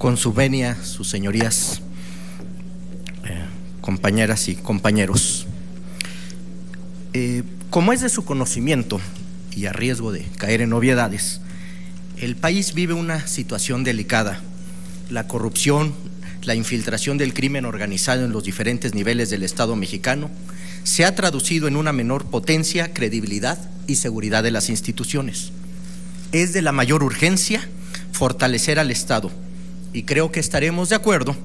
Con su venia, sus señorías, compañeras y compañeros, como es de su conocimiento y a riesgo de caer en obviedades, el país vive una situación delicada. La corrupción, la infiltración del crimen organizado en los diferentes niveles del Estado mexicano se ha traducido en una menor potencia, credibilidad y seguridad de las instituciones. Es de la mayor urgencia fortalecer al Estado y creo que estaremos de acuerdo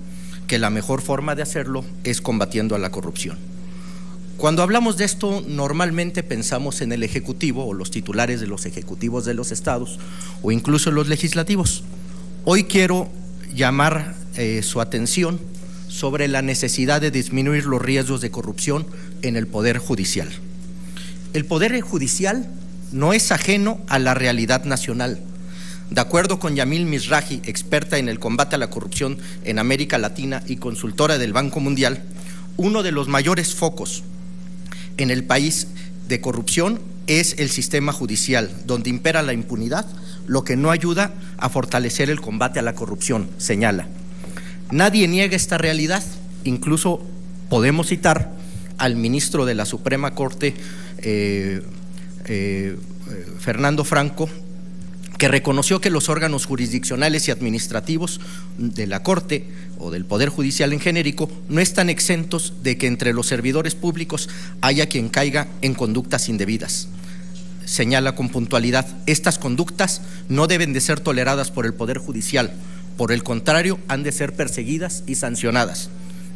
que la mejor forma de hacerlo es combatiendo a la corrupción. Cuando hablamos de esto, normalmente pensamos en el Ejecutivo o los titulares de los ejecutivos de los estados o incluso los legislativos. Hoy quiero llamar su atención sobre la necesidad de disminuir los riesgos de corrupción en el Poder Judicial. El Poder Judicial no es ajeno a la realidad nacional. De acuerdo con Yamil Mizrahi, experta en el combate a la corrupción en América Latina y consultora del Banco Mundial, uno de los mayores focos en el país de corrupción es el sistema judicial, donde impera la impunidad, lo que no ayuda a fortalecer el combate a la corrupción, señala. Nadie niega esta realidad, incluso podemos citar al ministro de la Suprema Corte, Fernando Franco, que reconoció que los órganos jurisdiccionales y administrativos de la Corte o del Poder Judicial en genérico no están exentos de que entre los servidores públicos haya quien caiga en conductas indebidas. Señala con puntualidad, estas conductas no deben de ser toleradas por el Poder Judicial, por el contrario, han de ser perseguidas y sancionadas.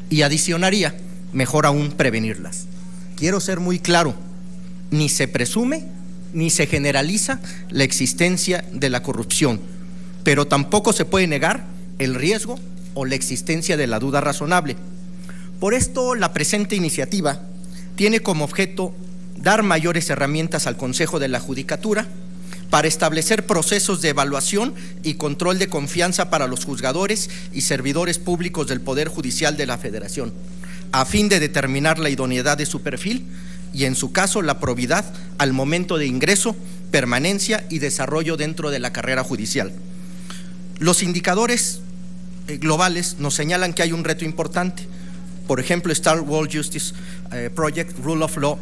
Y adicionaría, mejor aún, prevenirlas. Quiero ser muy claro, ni se presume ni se generaliza la existencia de la corrupción, pero tampoco se puede negar el riesgo o la existencia de la duda razonable. Por esto, la presente iniciativa tiene como objeto dar mayores herramientas al Consejo de la Judicatura para establecer procesos de evaluación y control de confianza para los juzgadores y servidores públicos del Poder Judicial de la Federación, a fin de determinar la idoneidad de su perfil y, en su caso, la probidad al momento de ingreso, permanencia y desarrollo dentro de la carrera judicial. Los indicadores globales nos señalan que hay un reto importante. Por ejemplo, Star World Justice Project Rule of Law,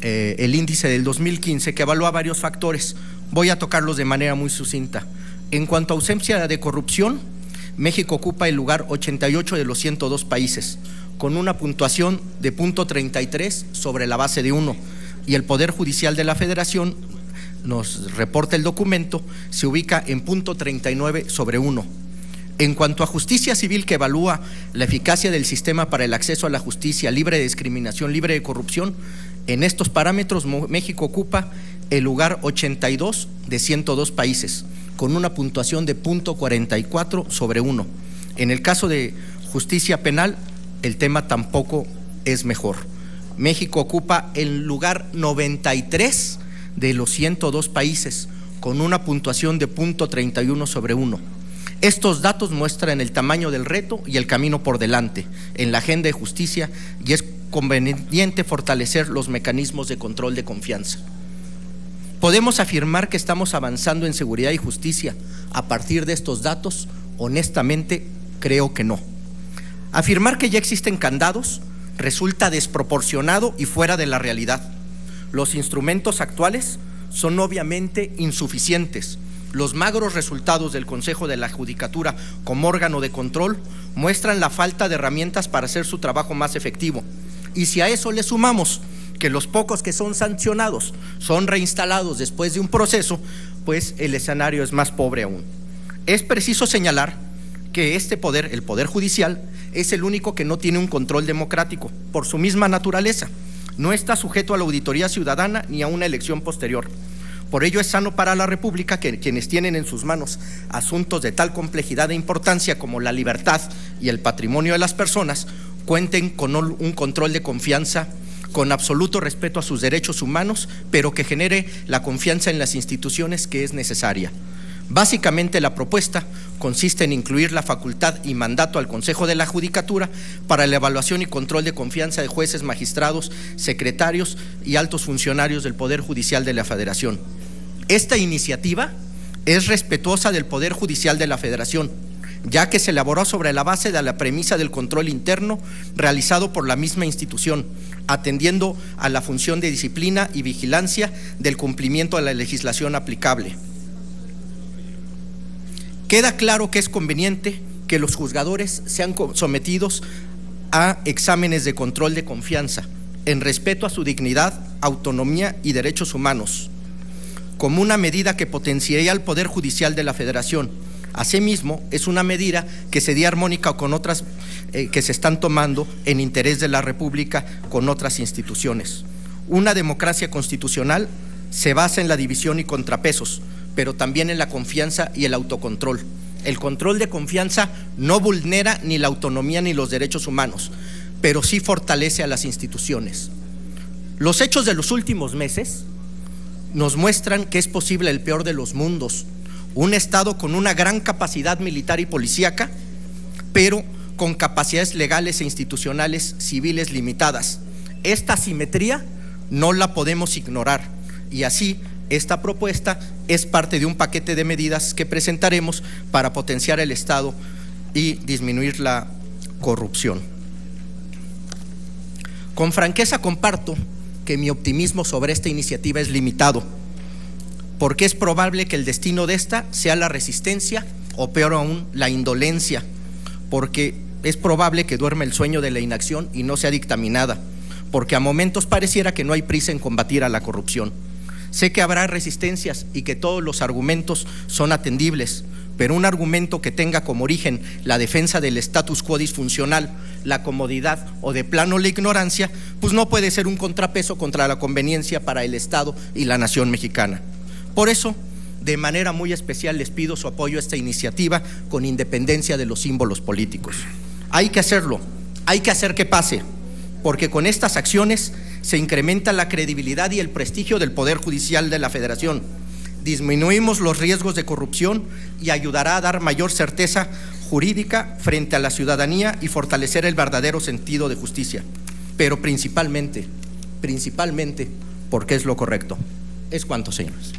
el índice del 2015, que evalúa varios factores. Voy a tocarlos de manera muy sucinta. En cuanto a ausencia de corrupción, México ocupa el lugar 88 de los 102 países, con una puntuación de .33 sobre la base de 1, y el Poder Judicial de la Federación, nos reporta el documento, se ubica en .39 sobre 1. En cuanto a justicia civil, que evalúa la eficacia del sistema para el acceso a la justicia libre de discriminación, libre de corrupción, en estos parámetros México ocupa el lugar 82 de 102 países, con una puntuación de .44 sobre 1. En el caso de justicia penal, el tema tampoco es mejor. México ocupa el lugar 93 de los 102 países, con una puntuación de .31 sobre 1. Estos datos muestran el tamaño del reto y el camino por delante en la agenda de justicia, y es conveniente fortalecer los mecanismos de control de confianza. ¿Podemos afirmar que estamos avanzando en seguridad y justicia a partir de estos datos? Honestamente, creo que no. Afirmar que ya existen candados resulta desproporcionado y fuera de la realidad. Los instrumentos actuales son obviamente insuficientes. Los magros resultados del Consejo de la Judicatura como órgano de control muestran la falta de herramientas para hacer su trabajo más efectivo. Y si a eso le sumamos que los pocos que son sancionados son reinstalados después de un proceso, pues el escenario es más pobre aún. Es preciso señalar que este poder, el Poder Judicial, es el único que no tiene un control democrático por su misma naturaleza. No está sujeto a la auditoría ciudadana ni a una elección posterior. Por ello es sano para la República que quienes tienen en sus manos asuntos de tal complejidad e importancia como la libertad y el patrimonio de las personas cuenten con un control de confianza con absoluto respeto a sus derechos humanos, pero que genere la confianza en las instituciones que es necesaria. Básicamente, la propuesta consiste en incluir la facultad y mandato al Consejo de la Judicatura para la evaluación y control de confianza de jueces, magistrados, secretarios y altos funcionarios del Poder Judicial de la Federación. Esta iniciativa es respetuosa del Poder Judicial de la Federación, ya que se elaboró sobre la base de la premisa del control interno realizado por la misma institución, atendiendo a la función de disciplina y vigilancia del cumplimiento de la legislación aplicable. Queda claro que es conveniente que los juzgadores sean sometidos a exámenes de control de confianza, en respeto a su dignidad, autonomía y derechos humanos, como una medida que potenciaría el Poder Judicial de la Federación. Asimismo, es una medida que sería armónica con otras que se están tomando en interés de la República con otras instituciones. Una democracia constitucional se basa en la división y contrapesos, pero también en la confianza y el autocontrol. El control de confianza no vulnera ni la autonomía ni los derechos humanos, pero sí fortalece a las instituciones. Los hechos de los últimos meses nos muestran que es posible el peor de los mundos, un Estado con una gran capacidad militar y policíaca, pero con capacidades legales e institucionales civiles limitadas. Esta asimetría no la podemos ignorar, y así esta propuesta es parte de un paquete de medidas que presentaremos para potenciar el Estado y disminuir la corrupción. Con franqueza comparto que mi optimismo sobre esta iniciativa es limitado, porque es probable que el destino de esta sea la resistencia o peor aún la indolencia, porque es probable que duerma el sueño de la inacción y no sea dictaminada, porque a momentos pareciera que no hay prisa en combatir a la corrupción. Sé que habrá resistencias y que todos los argumentos son atendibles, pero un argumento que tenga como origen la defensa del status quo disfuncional, la comodidad o de plano la ignorancia, pues no puede ser un contrapeso contra la conveniencia para el Estado y la nación mexicana. Por eso, de manera muy especial les pido su apoyo a esta iniciativa con independencia de los símbolos políticos. Hay que hacerlo, hay que hacer que pase, porque con estas acciones se incrementa la credibilidad y el prestigio del Poder Judicial de la Federación, disminuimos los riesgos de corrupción y ayudará a dar mayor certeza jurídica frente a la ciudadanía y fortalecer el verdadero sentido de justicia, pero principalmente, porque es lo correcto. Es cuanto, señores.